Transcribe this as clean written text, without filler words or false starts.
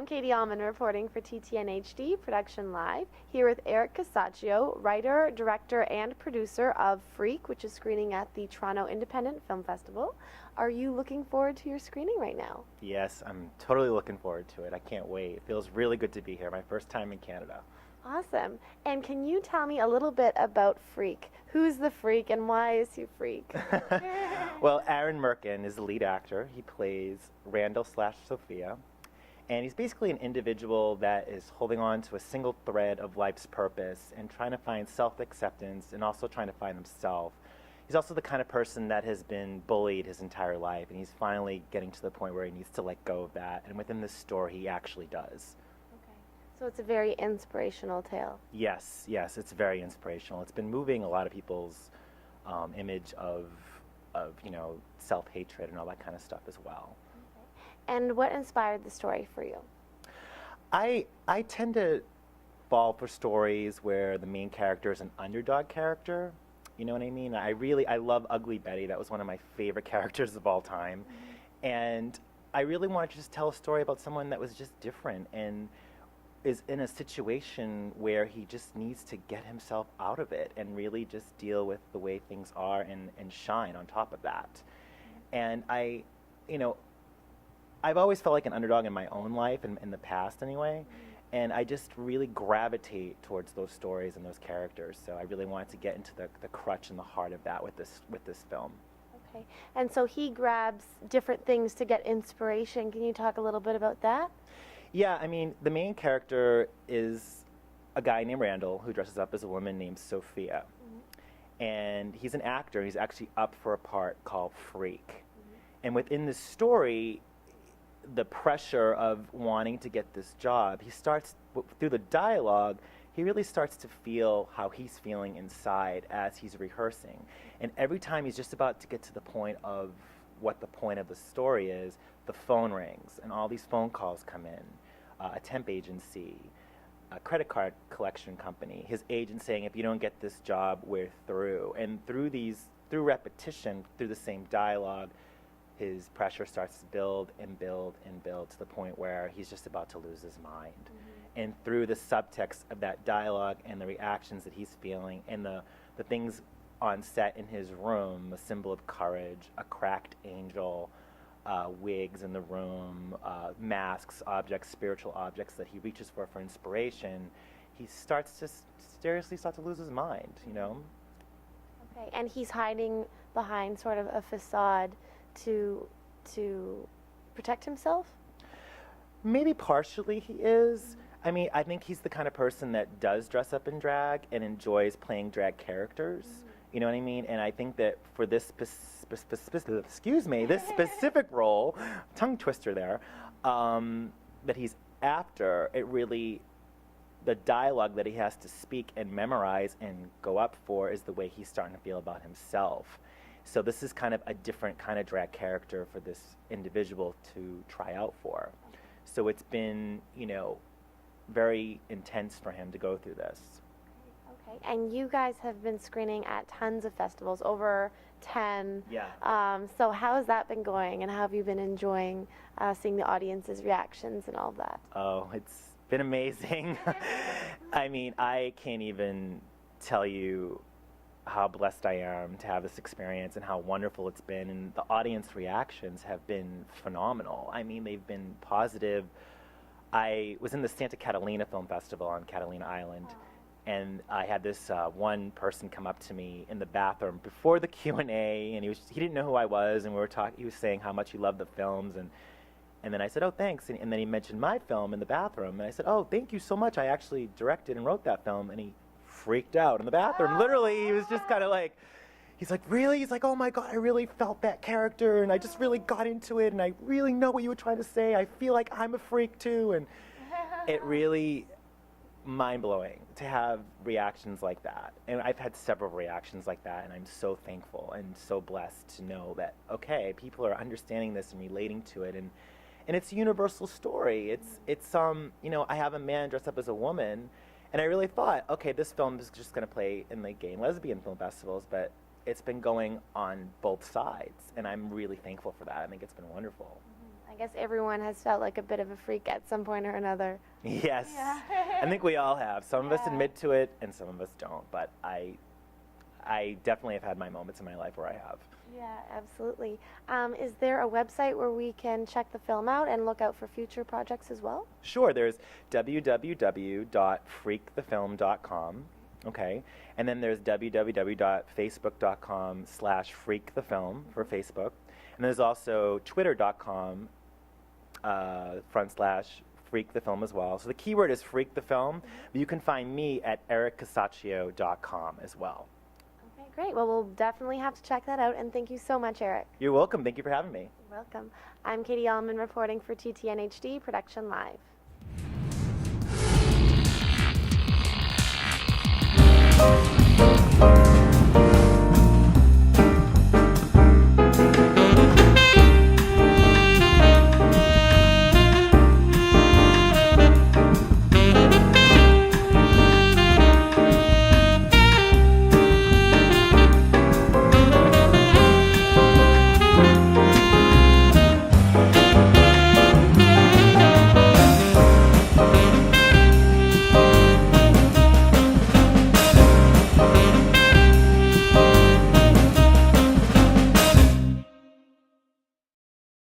Katie Uhlmann reporting for TTN-HD Production Live, here with Eric Casaccio, writer, director, and producer of Freak, which is screening at the Toronto Independent Film Festival. Are you looking forward to your screening right now? Yes, I'm totally looking forward to it. I can't wait. It feels really good to be here. My first time in Canada. Awesome. And can you tell me a little bit about Freak? Who's the freak and why is he Freak? Well, Aaron Merkin is the lead actor. He plays Randall/Sophia. And he's basically an individual that is holding on to a single thread of life's purpose and trying to find self-acceptance and also trying to find himself. He's also the kind of person that has been bullied his entire life, and he's finally getting to the point where he needs to let go of that. And within this story, he actually does. So it's a very inspirational tale. Yes, it's very inspirational. It's been moving a lot of people's image of self-hatred and all that kind of stuff as well. Okay. And what inspired the story for you? I tend to fall for stories where the main character is an underdog character. You know what I mean? I love Ugly Betty. That was one of my favorite characters of all time. Mm-hmm. And I really wanted to just tell a story about someone that was just different and is in a situation where he just needs to get himself out of it and really just deal with the way things are and shine on top of that. And I've always felt like an underdog in my own life and in the past anyway. And I just really gravitate towards those stories and those characters. So I really wanted to get into the crutch and the heart of that with this film. Okay. And so he grabs different things to get inspiration. Can you talk a little bit about that? Yeah, I mean, the main character is a guy named Randall who dresses up as a woman named Sophia. Mm-hmm. And he's an actor. He's actually up for a part called Freak. Mm-hmm. And within this story, the pressure of wanting to get this job, he starts, through the dialogue, he really starts to feel how he's feeling inside as he's rehearsing. And every time he's just about to get to the point of what the point of the story is, the phone rings and all these phone calls come in. A temp agency, a credit card collection company, his agent saying, if you don't get this job, we're through. And through repetition, through the same dialogue, his pressure starts to build and build and build to the point where he's just about to lose his mind. Mm-hmm. And through the subtext of that dialogue and the reactions that he's feeling and the things on set in his room, a symbol of courage, a cracked angel, wigs in the room, masks, objects, spiritual objects that he reaches for inspiration, he starts to seriously lose his mind, you know? Okay, and he's hiding behind sort of a facade to protect himself? Maybe partially he is. Mm-hmm. I mean, I think he's the kind of person that does dress up in drag and enjoys playing drag characters. Mm-hmm. You know what I mean? And I think that for this this specific role, tongue twister there, that he's after, the dialogue that he has to speak and memorize and go up for is the way he's starting to feel about himself. So this is kind of a different kind of drag character for this individual to try out for. So it's been, very intense for him to go through this. And you guys have been screening at tons of festivals, over 10. Yeah. So how has that been going, and how have you been enjoying seeing the audience's reactions and all that? Oh, it's been amazing. I mean, I can't even tell you how blessed I am to have this experience and how wonderful it's been. And the audience reactions have been phenomenal. I mean, they've been positive. I was in the Santa Catalina Film Festival on Catalina Island. Oh. And I had this one person come up to me in the bathroom before the Q&A, and he didn't know who I was, and we were talking. He was saying how much he loved the films, and then I said, oh, thanks, and then he mentioned my film in the bathroom, and I said, oh, thank you so much. I actually directed and wrote that film, and he freaked out in the bathroom. Literally, he was just kind of like, he's like, really? He's like, oh my God, I really felt that character, and I just really got into it, and I really know what you were trying to say. I feel like I'm a freak too, and it really mind-blowing to have reactions like that. And I've had several reactions like that, and I'm so thankful and so blessed to know that, okay, people are understanding this and relating to it, and it's a universal story. It's I have a man dressed up as a woman, and I really thought, okay, this film is just going to play in the gay and lesbian film festivals, but it's been going on both sides, and I'm really thankful for that. I think it's been wonderful. I guess everyone has felt like a bit of a freak at some point or another. Yes. Yeah. I think we all have. Some of us Yeah. admit to it and some of us don't, but I definitely have had my moments in my life where I have. Yeah, absolutely. Is there a website where we can check the film out and look out for future projects as well? Sure, there's www.freakthefilm.com, okay? And then there's www.facebook.com/freakthefilm for Facebook. And there's also twitter.com /freakthefilm as well. So the keyword is Freak the Film, but you can find me at ericcasaccio.com as well. Okay, great. Well, we'll definitely have to check that out, and thank you so much, Eric. You're welcome. Thank you for having me. You're welcome. I'm Katie Uhlmann reporting for TTN-HD Production Live.